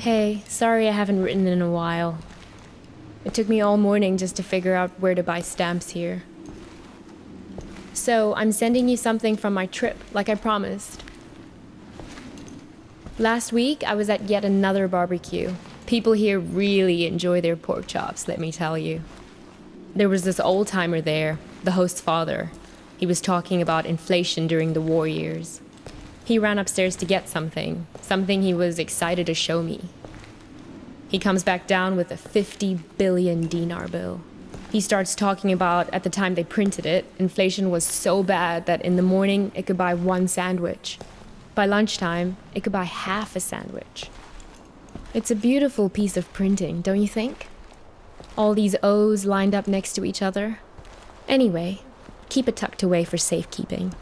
Hey, sorry I haven't written in a while. It took me all morning just to figure out where to buy stamps here. So, I'm sending you something from my trip, like I promised. Last week, I was at yet another barbecue. People here really enjoy their pork chops, let me tell you. There was this old-timer there, the host's father. He was talking about inflation during the war years. He ran upstairs to get something he was excited to show me. He comes back down with a 50 billion dinar bill. He starts talking about, at the time they printed it, inflation was so bad that in the morning it could buy one sandwich. By lunchtime, it could buy half a sandwich. It's a beautiful piece of printing, don't you think? All these O's lined up next to each other. Anyway, keep it tucked away for safekeeping.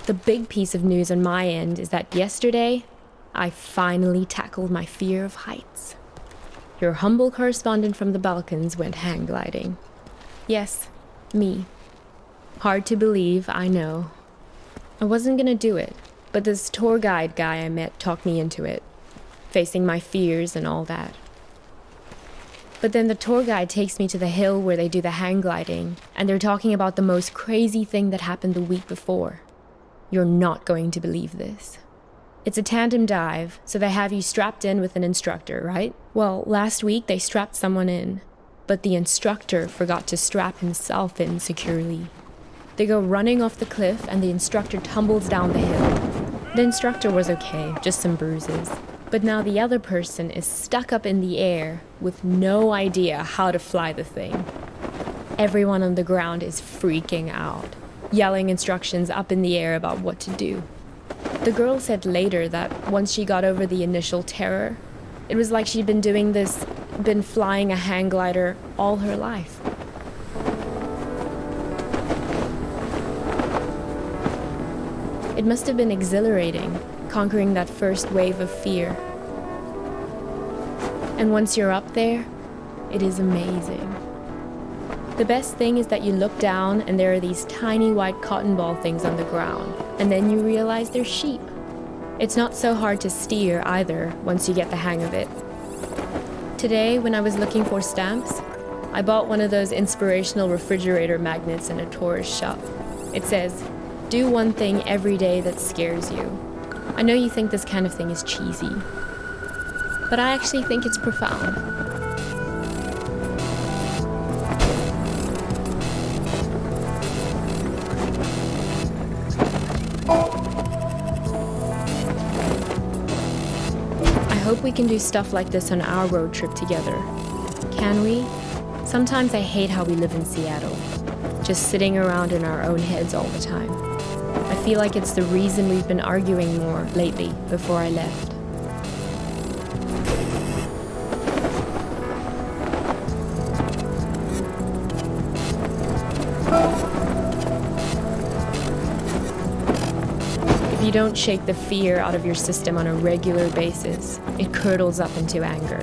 The big piece of news on my end is that yesterday, I finally tackled my fear of heights. Your humble correspondent from the Balkans went hang gliding. Yes, me. Hard to believe, I know. I wasn't gonna do it, but this tour guide guy I met talked me into it, facing my fears and all that. But then the tour guide takes me to the hill where they do the hang gliding, and they're talking about the most crazy thing that happened the week before. You're not going to believe this. It's a tandem dive, so they have you strapped in with an instructor, right? Well, last week they strapped someone in, but the instructor forgot to strap himself in securely. They go running off the cliff and the instructor tumbles down the hill. The instructor was okay, just some bruises. But now the other person is stuck up in the air with no idea how to fly the thing. Everyone on the ground is freaking out, yelling instructions up in the air about what to do. The girl said later that once she got over the initial terror, it was like she'd been flying a hang glider all her life. It must have been exhilarating, conquering that first wave of fear. And once you're up there, it is amazing. The best thing is that you look down and there are these tiny white cotton ball things on the ground, and then you realize they're sheep. It's not so hard to steer either once you get the hang of it. Today, when I was looking for stamps, I bought one of those inspirational refrigerator magnets in a tourist shop. It says, "Do one thing every day that scares you." I know you think this kind of thing is cheesy, but I actually think it's profound. I hope we can do stuff like this on our road trip together. Can we? Sometimes I hate how we live in Seattle, just sitting around in our own heads all the time. I feel like it's the reason we've been arguing more lately before I left. If you don't shake the fear out of your system on a regular basis, it curdles up into anger.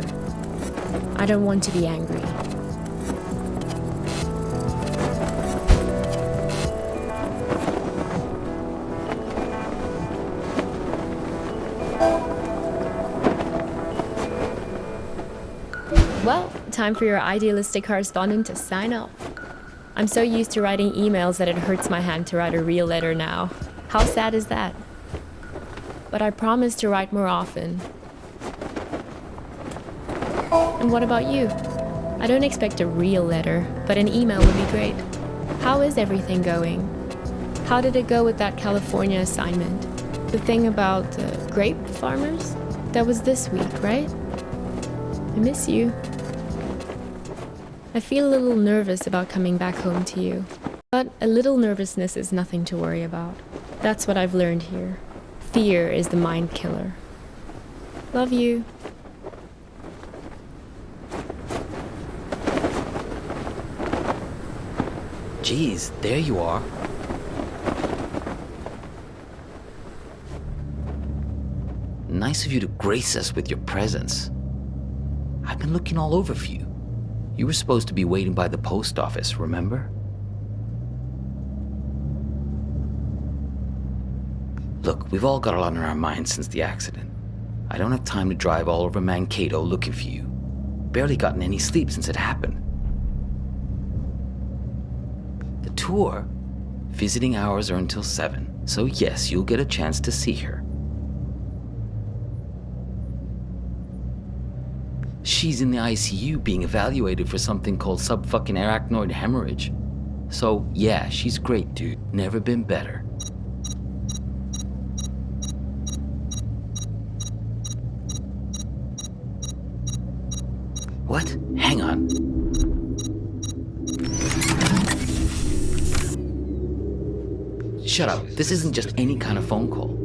I don't want to be angry. Well, time for your idealistic correspondent to sign off. I'm so used to writing emails that it hurts my hand to write a real letter now. How sad is that? But I promise to write more often. And what about you? I don't expect a real letter, but an email would be great. How is everything going? How did it go with that California assignment? The thing about grape farmers? That was this week, right? I miss you. I feel a little nervous about coming back home to you, but a little nervousness is nothing to worry about. That's what I've learned here. Fear is the mind killer. Love you. Geez, there you are. Nice of you to grace us with your presence. I've been looking all over for you. You were supposed to be waiting by the post office, remember? Look, we've all got a lot on our minds since the accident. I don't have time to drive all over Mankato looking for you. Barely gotten any sleep since it happened. The tour, visiting hours are until 7, so yes, you'll get a chance to see her. She's in the ICU being evaluated for something called subfucking-arachnoid hemorrhage. So yeah, she's great, dude. Never been better. What? Hang on. Shut up. This isn't just any kind of phone call.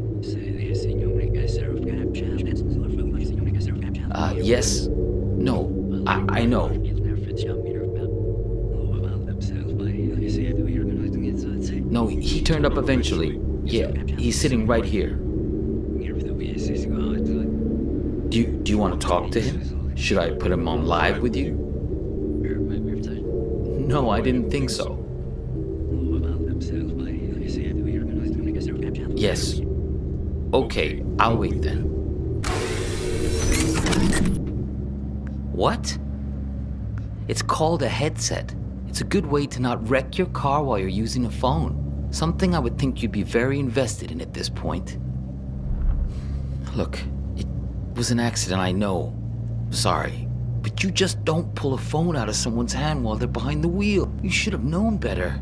Yes. No. I know. No, he turned up eventually. Yeah, he's sitting right here. Do you want to talk to him? Should I put him on live with you? No, I didn't think so. Yes. Okay, I'll wait then. What? It's called a headset. It's a good way to not wreck your car while you're using a phone. Something I would think you'd be very invested in at this point. Look, it was an accident, I know. Sorry. But you just don't pull a phone out of someone's hand while they're behind the wheel. You should have known better.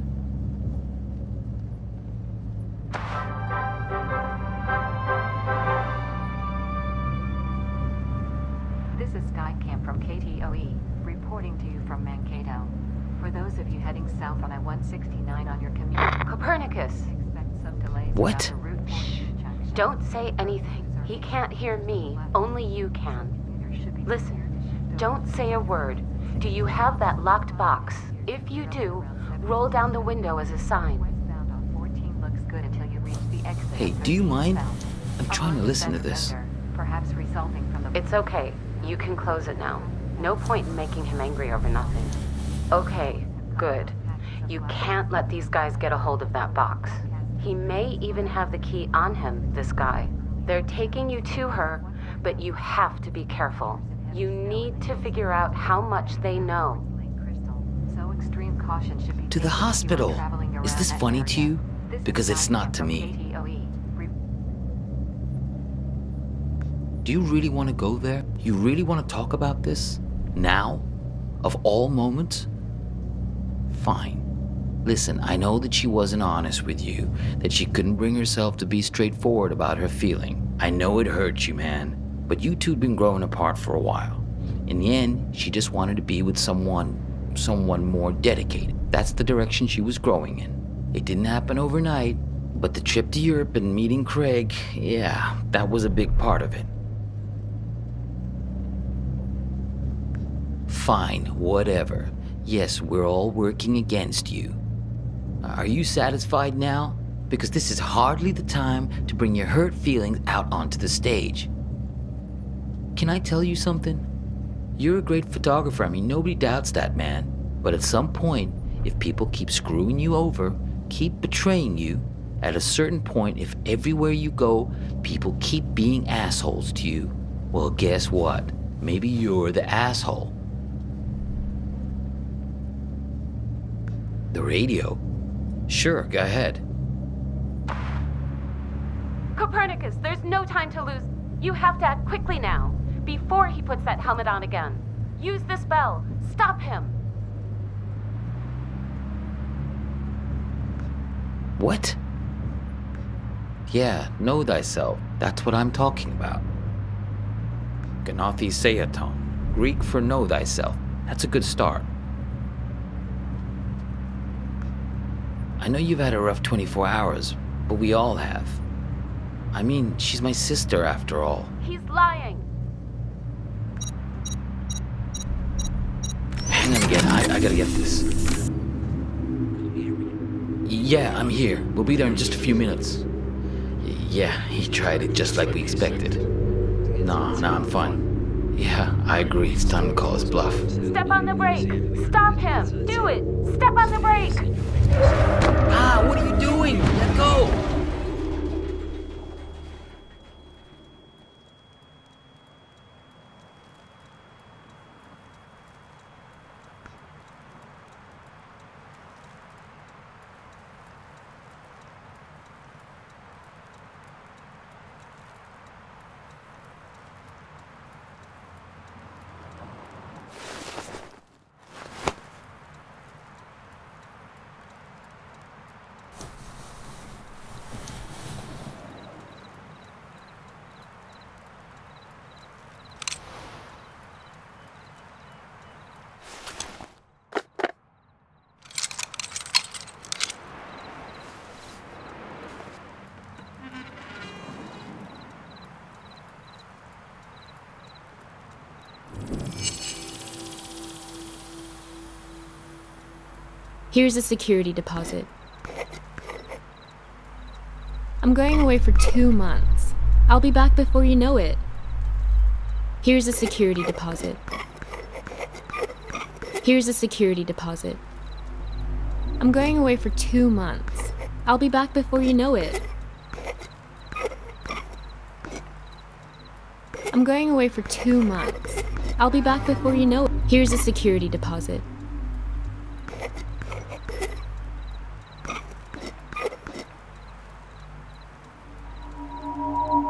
This is Skycam from KTOE, reporting to you from Mankato. For those of you heading south on I-169 on your commute, Copernicus! expect some delays. What? at the Route 42 junction. Don't say anything. He can't hear me. Only you can. There should be Listen, don't say a word. Do you have that locked box? If you do, roll down the window as a sign. Westbound on 14 looks good until you reach the exit. Hey, of do you 13 mind? south. I'm trying to listen to this. Perhaps resulting from the... It's okay. You can close it now. No point in making him angry over nothing. Okay, good. You can't let these guys get a hold of that box. He may even have the key on him, this guy. They're taking you to her, but you have to be careful. You need to figure out how much they know. So extreme caution should be To the taken if you are hospital. traveling Is around this that funny area. to you? This is Because it's not to Skycam me. from KTOE. Do you really want to go there? You really want to talk about this? Now? Of all moments? Fine. Listen, I know that she wasn't honest with you, that she couldn't bring herself to be straightforward about her feeling. I know it hurts you, man, but you two'd been growing apart for a while. In the end, she just wanted to be with someone more dedicated. That's the direction she was growing in. It didn't happen overnight, but the trip to Europe and meeting Craig, yeah, that was a big part of it. Fine, whatever. Yes, we're all working against you. Are you satisfied now? Because this is hardly the time to bring your hurt feelings out onto the stage. Can I tell you something? You're a great photographer, I mean, nobody doubts that, man. But at some point, if people keep screwing you over, keep betraying you, at a certain point, if everywhere you go, people keep being assholes to you, well, guess what? Maybe you're the asshole. The radio? Sure, go ahead. Copernicus, there's no time to lose. You have to act quickly now, before he puts that helmet on again. Use this bell. Stop him. What? Yeah, know thyself. That's what I'm talking about. Gnathi Seaton, Greek for know thyself. That's a good start. I know you've had a rough 24 hours, but we all have. I mean, she's my sister after all. He's lying. Hang on again, I gotta get this. Yeah, I'm here. We'll be there in just a few minutes. Yeah, he tried it just like we expected. Nah, I'm fine. Yeah, I agree. It's time to call his bluff. Step on the brake. Stop him. Do it. Step on the brake. Ah, what are you doing? Let go! Here's a security deposit. I'm going away for 2 months. I'll be back before you know it. Here's a security deposit. Here's a security deposit. I'm going away for 2 months. I'll be back before you know it. I'm going away for 2 months. I'll be back before you know it. Here's a security deposit.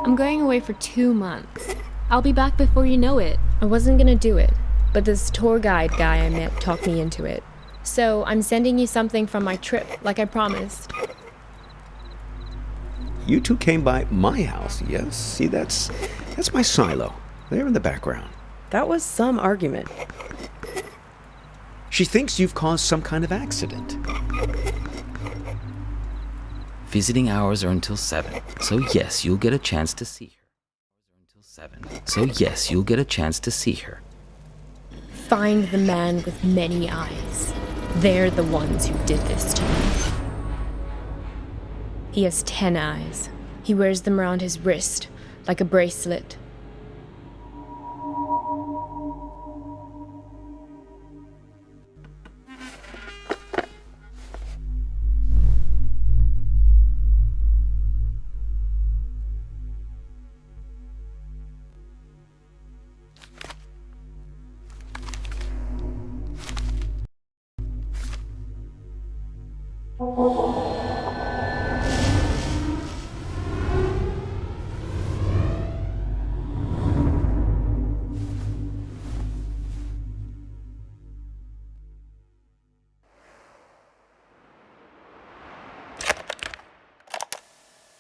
I'm going away for 2 months. I'll be back before you know it. I wasn't gonna do it, but this tour guide guy I met talked me into it. So I'm sending you something from my trip, like I promised. You two came by my house, yes? See, that's my silo. There in the background. That was some argument. She thinks you've caused some kind of accident. Visiting hours are until 7, so yes, you'll get a chance to see her. Find the man with many eyes. They're the ones who did this to me. He has 10 eyes. He wears them around his wrist, like a bracelet.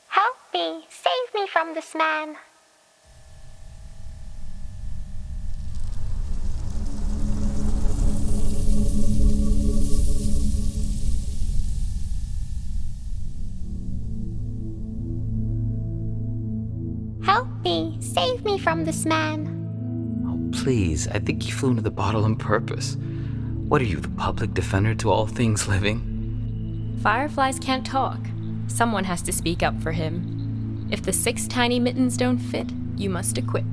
Help me! Save me from this man! Help me! Save me from this man! Oh, please, I think you flew into the bottle on purpose. What are you, the public defender to all things living? Fireflies can't talk. Someone has to speak up for him. If the 6 tiny mittens don't fit, you must acquit.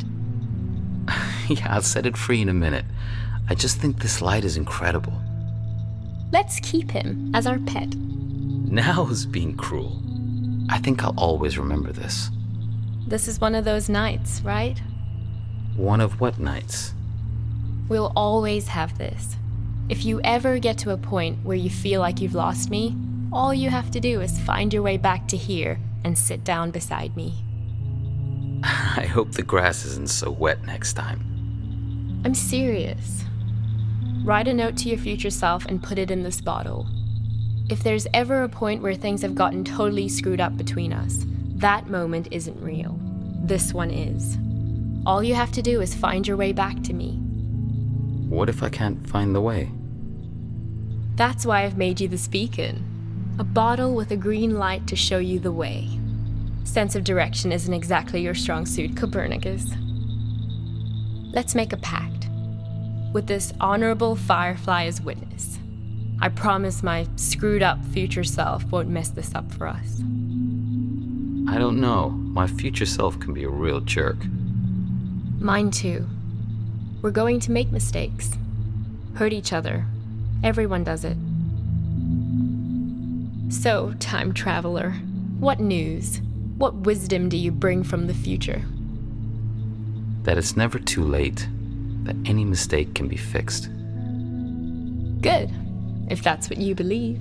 Yeah, I'll set it free in a minute. I just think this light is incredible. Let's keep him as our pet. Now is being cruel. I think I'll always remember this. This is one of those nights, right? One of what nights? We'll always have this. If you ever get to a point where you feel like you've lost me, all you have to do is find your way back to here and sit down beside me. I hope the grass isn't so wet next time. I'm serious. Write a note to your future self and put it in this bottle. If there's ever a point where things have gotten totally screwed up between us, that moment isn't real. This one is. All you have to do is find your way back to me. What if I can't find the way? That's why I've made you this beacon. A bottle with a green light to show you the way. Sense of direction isn't exactly your strong suit, Copernicus. Let's make a pact. With this honorable firefly as witness, I promise my screwed up future self won't mess this up for us. I don't know. My future self can be a real jerk. Mine too. We're going to make mistakes. Hurt each other. Everyone does it. So, time traveler, what news? What wisdom do you bring from the future? That it's never too late. That any mistake can be fixed. Good, if that's what you believe.